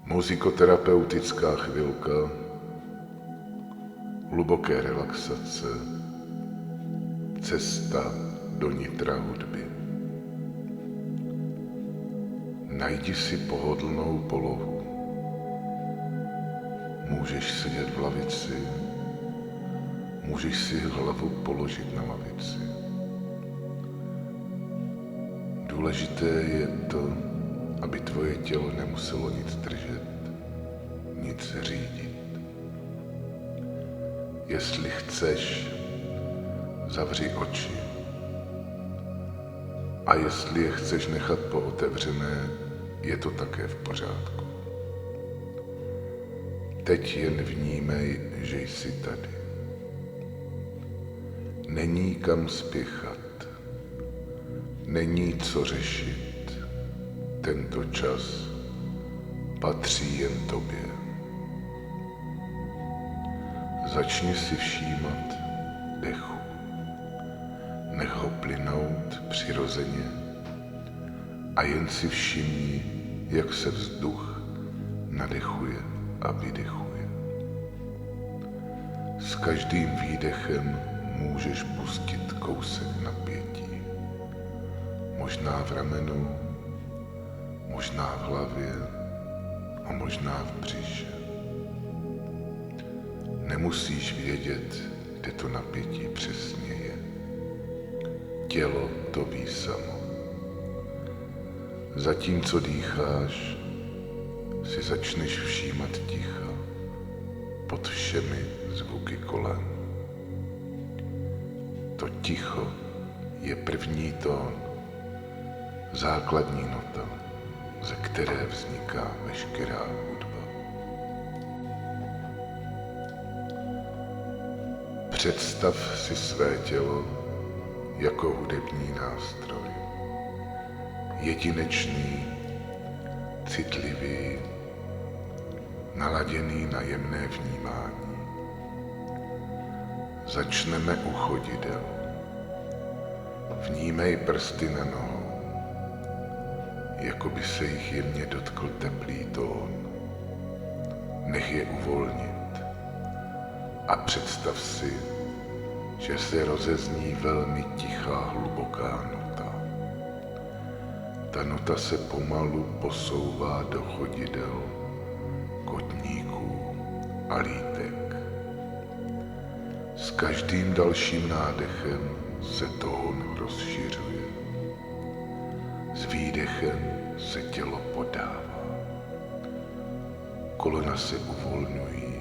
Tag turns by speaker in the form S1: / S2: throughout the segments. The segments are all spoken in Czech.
S1: Muzikoterapeutická chvilka, hluboké relaxace, cesta do nitra hudby. Najdi si pohodlnou polohu. Můžeš sedět v lavici, můžeš si hlavu položit na lavici. Důležité je to, aby tvoje tělo nemuselo nic držet, nic řídit. Jestli chceš, zavři oči. A jestli je chceš nechat pootevřené, je to také v pořádku. Teď jen vnímej, že jsi tady. Není kam spěchat. Není co řešit. Tento čas patří jen tobě. Začni si všímat dechu. Nech ho plynout přirozeně a jen si všimni, jak se vzduch nadechuje a vydechuje. S každým výdechem můžeš pustit kousek napětí. Možná v ramenu, možná v hlavě a možná v břiše. Nemusíš vědět, kde to napětí přesně je. Tělo to ví samo. Zatímco dýcháš, si začneš všímat ticha pod všemi zvuky kolem. To ticho je první tón, základní nota, ze které vzniká veškerá hudba. Představ si své tělo jako hudební nástroj. Jedinečný, citlivý, naladěný na jemné vnímání. Začneme u chodidel. Vnímej prsty na nohou, jako by se jich jemně dotkl teplý tón. Nech je uvolnit a představ si, že se rozezní velmi tichá, hluboká nota. Ta nota se pomalu posouvá do chodidel, kotníků a lítek. S každým dalším nádechem se tón rozšiřuje. S výdechem se tělo podává. Kolena se uvolňují,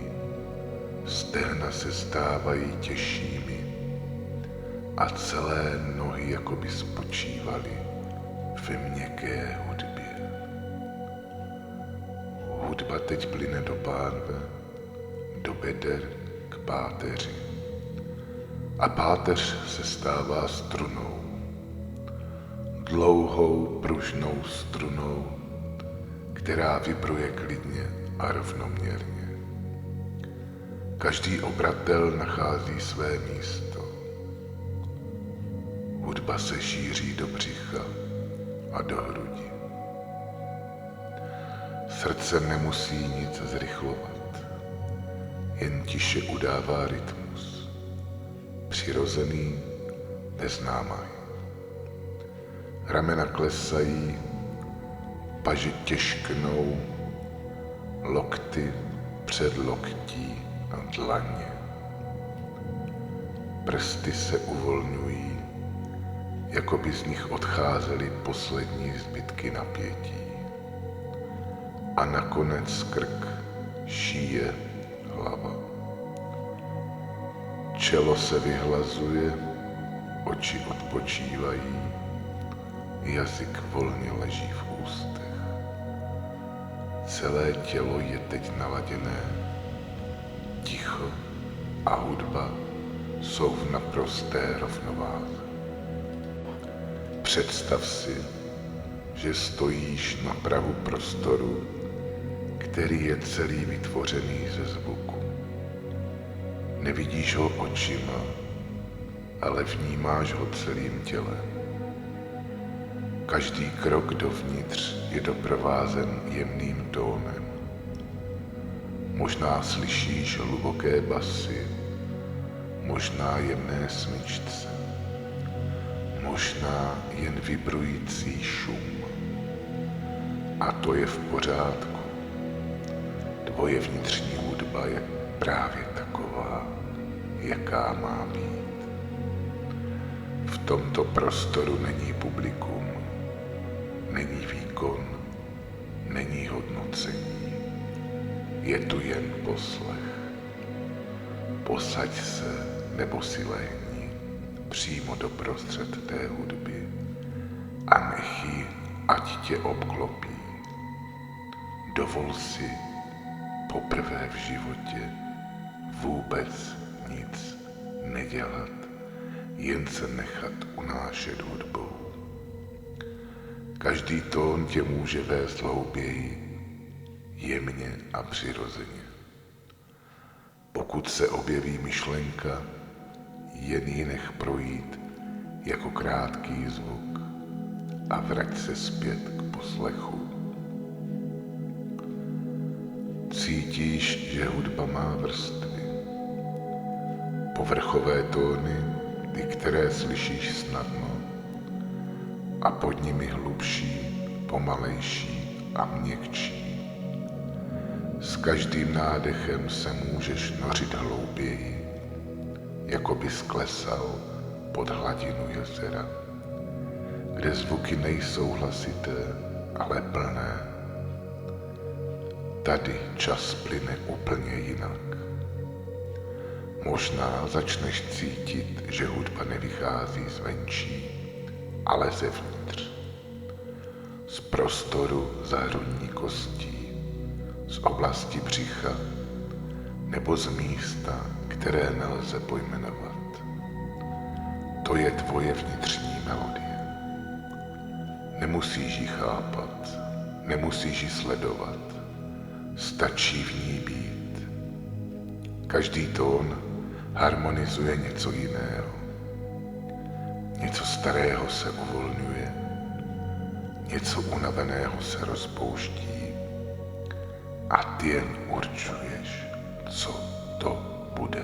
S1: stehna se stávají těžšími a celé nohy jakoby spočívaly ve měkké hudbě. Hudba teď plyne do pánve, do beder k páteři. A páteř se stává strunou. Dlouhou pružnou strunou, která vibruje klidně a rovnoměrně. Každý obratel nachází své místo. Hudba se šíří do břicha a do hrudi. Srdce nemusí nic zrychlovat, jen tiše udává rytmus. Přirozený, bez námahy. Ramena klesají, paži těžknou, lokty před loktí a dlaně. Prsty se uvolňují, jako by z nich odcházely poslední zbytky napětí. A nakonec krk, šíje, hlava. Čelo se vyhlazuje, oči odpočívají, jazyk volně leží v ústech. Celé tělo je teď naladěné. Ticho a hudba jsou v naprosté rovnováze. Představ si, že stojíš na prahu prostoru, který je celý vytvořený ze zvuku. Nevidíš ho očima, ale vnímáš ho celým tělem. Každý krok dovnitř je doprovázen jemným tónem, Možná slyšíš hluboké basy, možná jemné smyčce, možná jen vibrující šum. A to je v pořádku. Tvoje vnitřní hudba je právě taková, jaká má být. V tomto prostoru není publikum, není výkon, není hodnocení. Je tu jen poslech. Posaď se nebo si lehni přímo do prostřed té hudby a nech ji, ať tě obklopí. Dovol si poprvé v životě vůbec nic nedělat, jen se nechat unášet hudbou. Každý tón tě může vést hlouběji, jemně a přirozeně. Pokud se objeví myšlenka, jen ji nech projít jako krátký zvuk a vrať se zpět k poslechu. Cítíš, že hudba má vrstvy. Povrchové tóny, ty, které slyšíš snadno, a pod nimi hlubší, pomalejší a měkčí. S každým nádechem se můžeš nořit hlouběji, jako bys klesal pod hladinu jezera, kde zvuky nejsou hlasité, ale plné. Tady čas plyne úplně jinak. Možná začneš cítit, že hudba nevychází zvenčí, ale zevnitř. Z prostoru za hrudní kostí, z oblasti břicha nebo z místa, které nelze pojmenovat. To je tvoje vnitřní melodie. Nemusíš ji chápat, nemusíš ji sledovat, stačí v ní být. Každý tón harmonizuje něco jiného. Něco starého se uvolňuje, něco unaveného se rozpouští a ty jen určuješ, co to bude.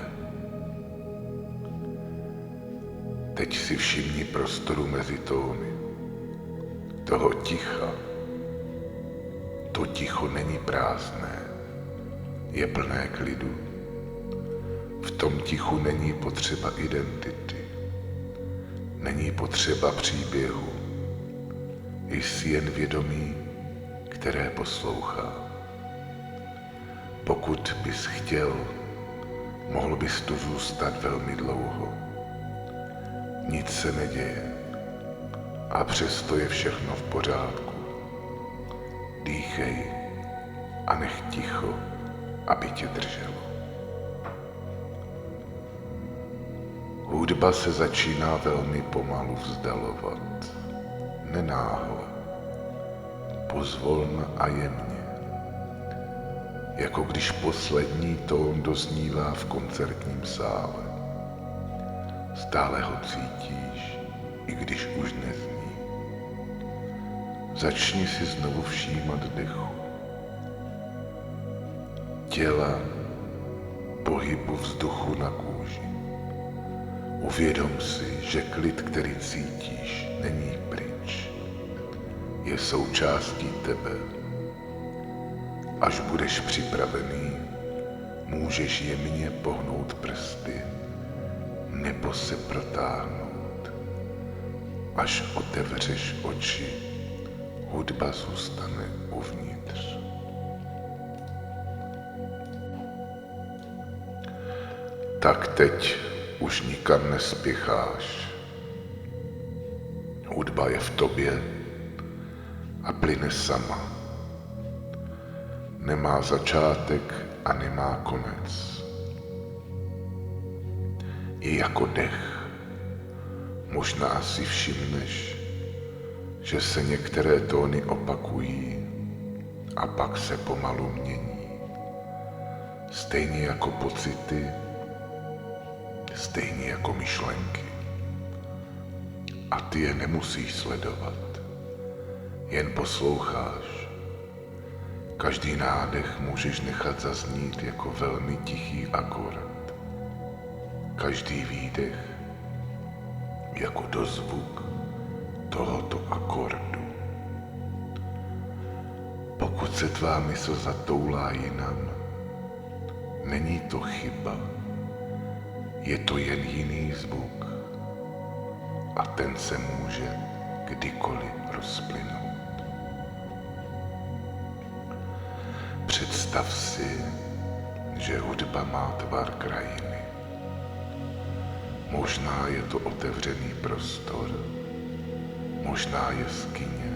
S1: Teď si všimni prostoru mezi tóny, toho ticha. To ticho není prázdné, je plné klidu. V tom tichu není potřeba identity, není potřeba příběhu, jsi jen vědomí, které poslouchá. Pokud bys chtěl, mohl bys tu zůstat velmi dlouho. Nic se neděje a přesto je všechno v pořádku. Dýchej a nech ticho, aby tě drželo. Hudba se začíná velmi pomalu vzdalovat, nenáhle, pozvolna a jemně, jako když poslední tón doznívá v koncertním sále. Stále ho cítíš, i když už nezní. Začni si znovu všímat dechu, těla, pohybu vzduchu na kůži. Uvědom si, že klid, který cítíš, není pryč. Je součástí tebe. Až budeš připravený, můžeš jemně pohnout prsty nebo se protáhnout. Až otevřeš oči, hudba zůstane uvnitř. Tak teď už nikam nespěcháš. Hudba je v tobě a plyne sama. Nemá začátek a nemá konec. Je jako dech. Možná si všimneš, že se některé tóny opakují a pak se pomalu mění. Stejně jako pocity, stejně jako myšlenky. A ty je nemusíš sledovat, jen posloucháš. Každý nádech můžeš nechat zaznít jako velmi tichý akord. Každý výdech jako dozvuk tohoto akordu. Pokud se tvá mysl zatoulá jinam, není to chyba, je to jen jiný zvuk a ten se může kdykoliv rozplynout. Představ si, že hudba má tvar krajiny. Možná je to otevřený prostor, možná jeskyně,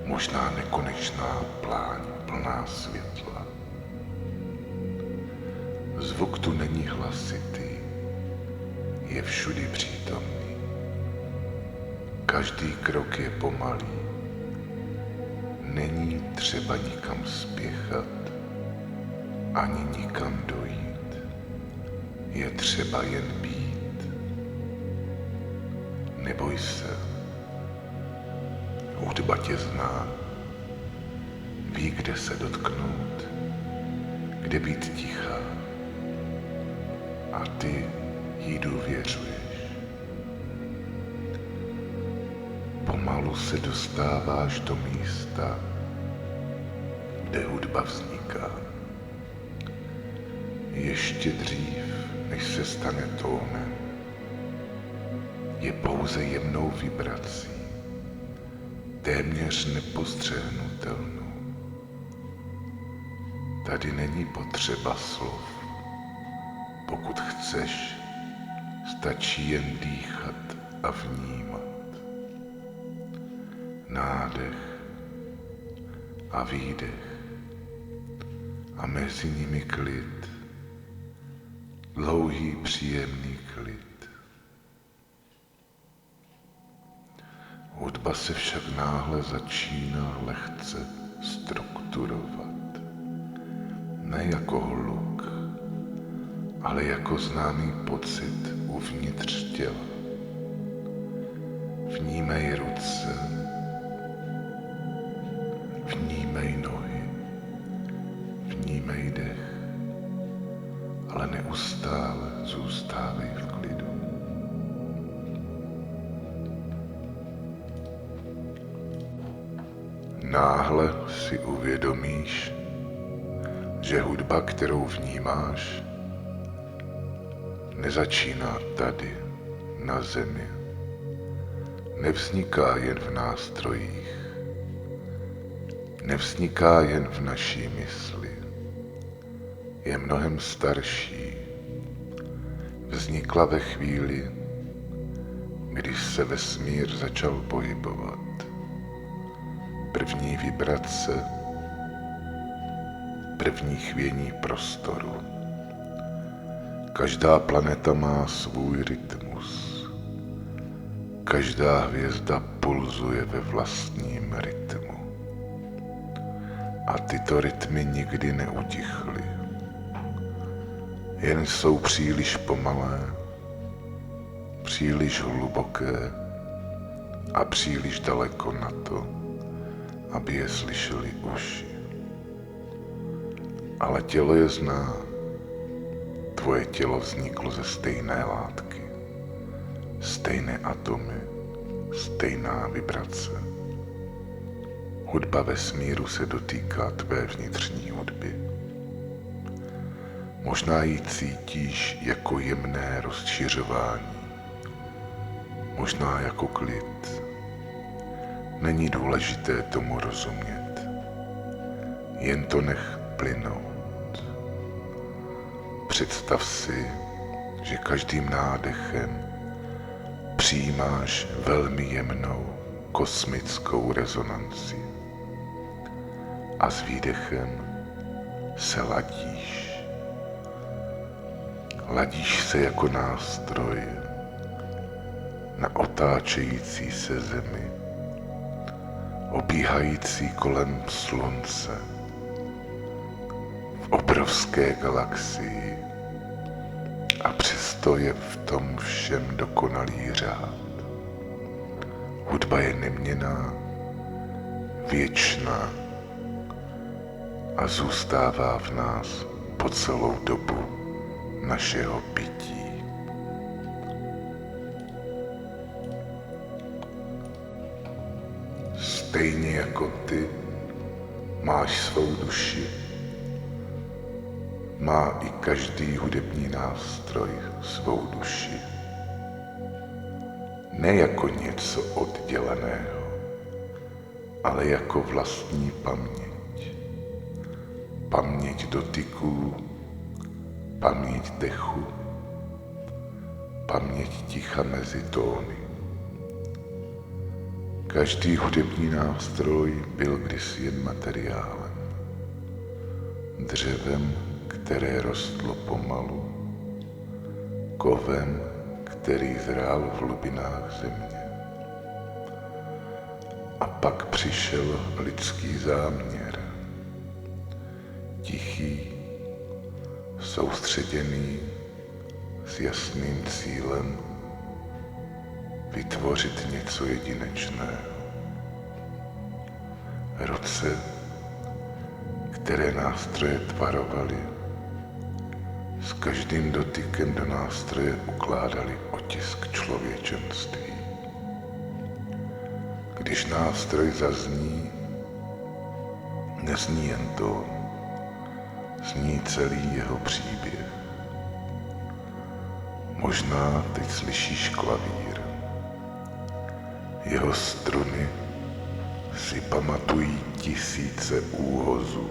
S1: možná nekonečná pláň plná světla. Zvuk tu není hlasitý, je všudy přítomný. Každý krok je pomalý. Není třeba nikam spěchat, ani nikam dojít. Je třeba jen být. Neboj se. Hudba tě zná. Ví, kde se dotknout, kde být tichá. A ty jí důvěřuješ. Pomalu se dostáváš do místa, kde hudba vzniká. Ještě dřív, než se stane tónem, je pouze jemnou vibrací, téměř nepostřehnutelnou. Tady není potřeba slov. Pokud chceš, stačí jen dýchat a vnímat. Nádech a výdech a mezi nimi klid, dlouhý příjemný klid. Hudba se však náhle začíná lehce strukturovat. Ne jako hluk, ale jako známý pocit uvnitř těla. Vnímej ruce, vnímej nohy, vnímej dech, ale neustále zůstávej v klidu. Náhle si uvědomíš, že hudba, kterou vnímáš, nezačíná tady, na zemi. Nevzniká jen v nástrojích. Nevzniká jen v naší mysli. Je mnohem starší. Vznikla ve chvíli, když se vesmír začal pohybovat. První vibrace, první chvění prostoru. Každá planeta má svůj rytmus. Každá hvězda pulzuje ve vlastním rytmu. A tyto rytmy nikdy neutichly. Jen jsou příliš pomalé, příliš hluboké a příliš daleko na to, aby je slyšeli uši. Ale tělo je zná. Tvoje tělo vzniklo ze stejné látky, stejné atomy, stejná vibrace. Hudba vesmíru se dotýká tvé vnitřní hudby. Možná ji cítíš jako jemné rozšiřování, možná jako klid. Není důležité tomu rozumět, jen to nech plynout. Představ si, že každým nádechem přijímáš velmi jemnou kosmickou rezonanci a s výdechem se ladíš. Ladíš se jako nástroj na otáčející se zemi, obíhající kolem slunce v obrovské galaxii, a přesto je v tom všem dokonalý řád. Hudba je neměnná, věčná, a zůstává v nás po celou dobu našeho pití. Stejně jako ty máš svou duši, má i každý hudební nástroj svou duši. Ne jako něco odděleného, ale jako vlastní paměť. Paměť dotyků, paměť dechu, paměť ticha mezi tóny. Každý hudební nástroj byl kdysi jen materiálem, dřevem, které rostlo pomalu, kovem, který zrál v hlubinách země. A pak přišel lidský záměr, tichý, soustředěný, s jasným cílem vytvořit něco jedinečného. Ruce, které nástroje tvarovaly, s každým dotykem do nástroje ukládali otisk člověčenství. Když nástroj zazní, nezní jen to, zní celý jeho příběh. Možná teď slyšíš klavír. Jeho struny si pamatují tisíce úhozů,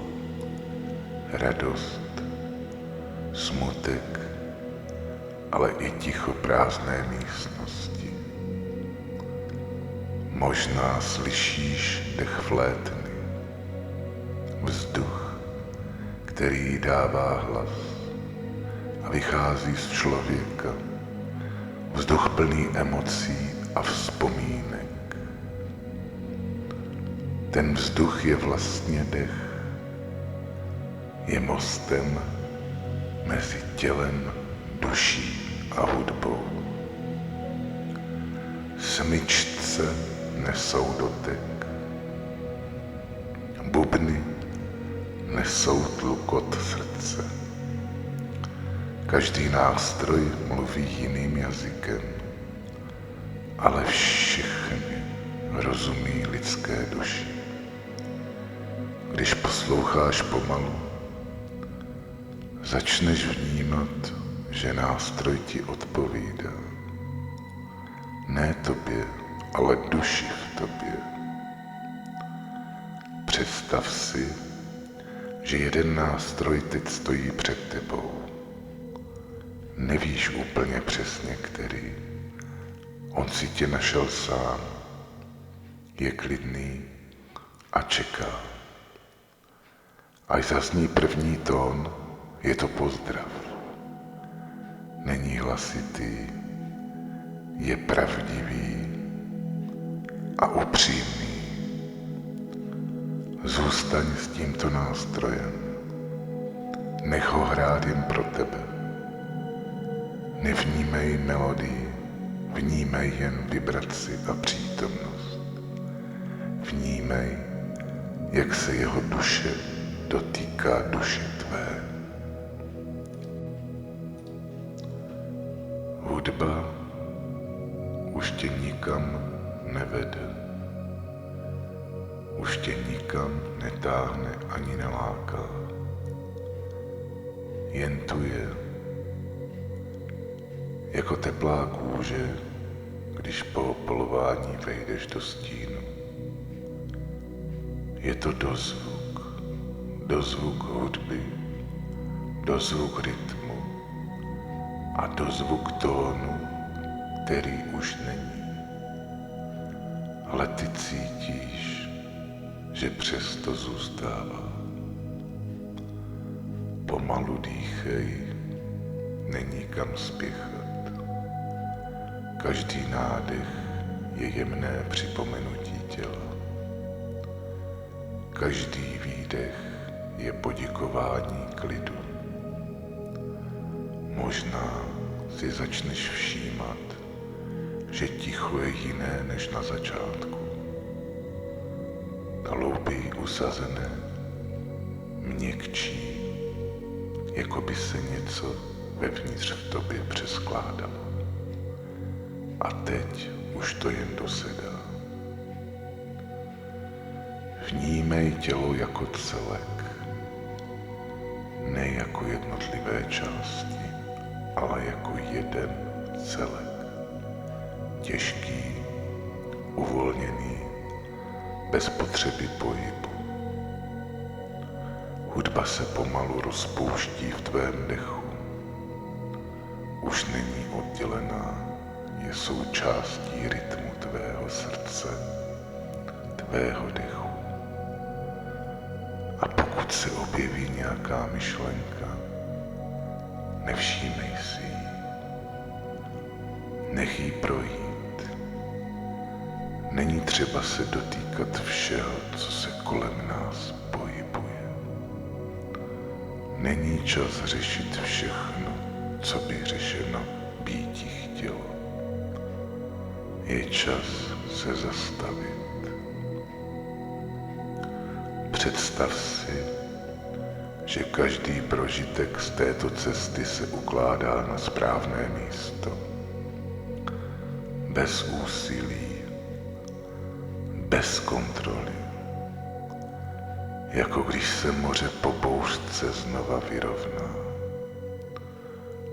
S1: radost, smutek, ale i ticho prázdné místnosti. Možná slyšíš dech flétny, vzduch, který dává hlas a vychází z člověka, vzduch plný emocí a vzpomínek. Ten vzduch je vlastně dech, je mostem mezi tělem, duší a hudbou. Smyčce nesou dotek, bubny nesou tlukot srdce. Každý nástroj mluví jiným jazykem, ale všechny rozumí lidské duši. Když posloucháš pomalu, začneš vnímat, že nástroj ti odpovídá. Ne tobě, ale duši v tobě. Představ si, že jeden nástroj teď stojí před tebou. Nevíš úplně přesně, který. On si tě našel sám. Je klidný a čeká. Až zazní první tón, je to pozdrav. Není hlasitý, je pravdivý a upřímný. Zůstaň s tímto nástrojem. Nech ho hrát jen pro tebe. Nevnímej melodii, vnímej jen vibraci a přítomnost. Vnímej, jak se jeho duše dotýká duše tvé. Hudba už tě nikam nevede. Už tě nikam netáhne ani neláká. Jen tu je. Jako teplá kůže, když po opolování vejdeš do stínu. Je to dozvuk hudby, dozvuk rytmu a dozvuk tónu, který už není. Ale ty cítíš, že přesto zůstává. Pomalu dýchej, není kam spěchat. Každý nádech je jemné připomenutí těla. Každý výdech je poděkování klidu. Možná si začneš všímat, že ticho je jiné než na začátku. Hlouběji usazené, měkčí, jako by se něco vevnitř v tobě přeskládalo. A teď už to jen dosedá. Vnímej tělo jako celek, ne jako jednotlivé části, ale jako jeden celek. Těžký, uvolněný, bez potřeby pohybu. Hudba se pomalu rozpouští v tvém dechu. Už není oddělená, je součástí rytmu tvého srdce, tvého dechu. A pokud se objeví nějaká myšlenka, nevšímej si ji. Nech ji projít. Není třeba se dotýkat všeho, co se kolem nás pohybuje. Není čas řešit všechno, co by řešeno býti chtělo. Je čas se zastavit. Představ si, že každý prožitek z této cesty se ukládá na správné místo. Bez úsilí, bez kontroly. Jako když se moře po bouřce znova vyrovná.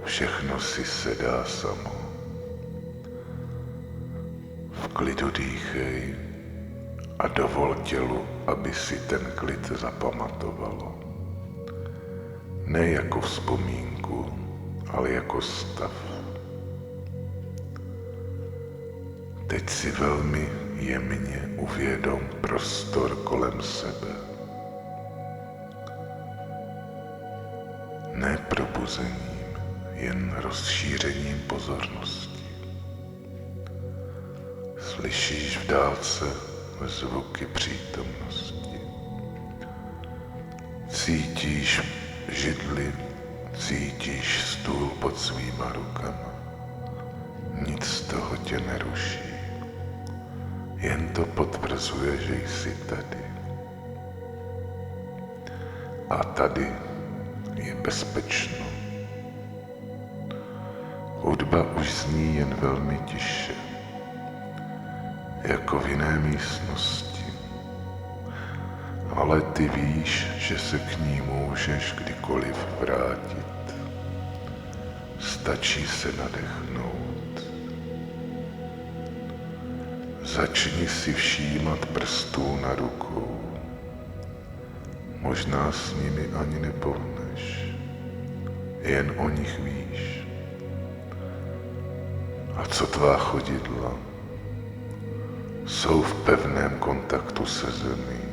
S1: Všechno si sedá samo. V klidu dýchej a dovol tělu, aby si ten klid zapamatovalo. Ne jako vzpomínku, ale jako stav. Teď si velmi jemně uvědom prostor kolem sebe. Ne probuzením, jen rozšířením pozornosti. Slyšíš v dálce zvuky přítomnosti. Cítíš židli, cítíš stůl pod svýma rukama. Nic z toho tě neruší. Jen to potvrzuje, že jsi tady. A tady je bezpečno. Hudba už zní jen velmi tiše, jako v jiné místnosti. Ale ty víš, že se k ní můžeš kdykoliv vrátit. Stačí se nadechnout. Začni si všímat prstů na rukou. Možná s nimi ani nepohneš, jen o nich víš. A co tvá chodidla? Jsou v pevném kontaktu se zemí.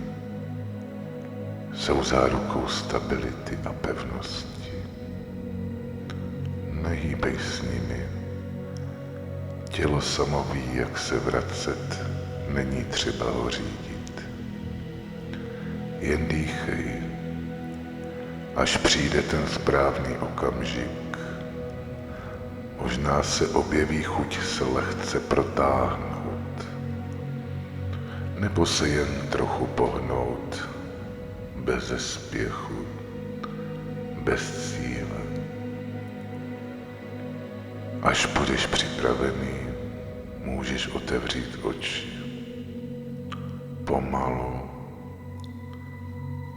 S1: Jsou zárukou stability a pevnosti. Nehýbej s nimi. Tělo samo ví, jak se vracet, není třeba ho řídit. Jen dýchej, až přijde ten správný okamžik. Možná se objeví chuť se lehce protáhnout, nebo se jen trochu pohnout, beze spěchu, bez cíle. Až budeš připravený, můžeš otevřít oči. Pomalu,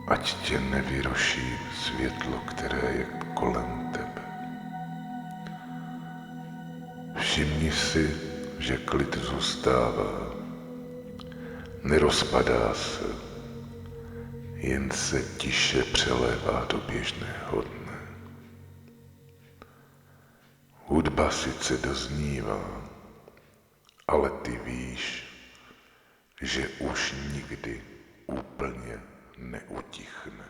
S1: ať tě nevyruší světlo, které je kolem tebe. Všimni si, že klid zůstává. Nerozpadá se, jen se tiše přelévá do běžného dne. Hudba sice doznívá, ale ty víš, že už nikdy úplně neutichne.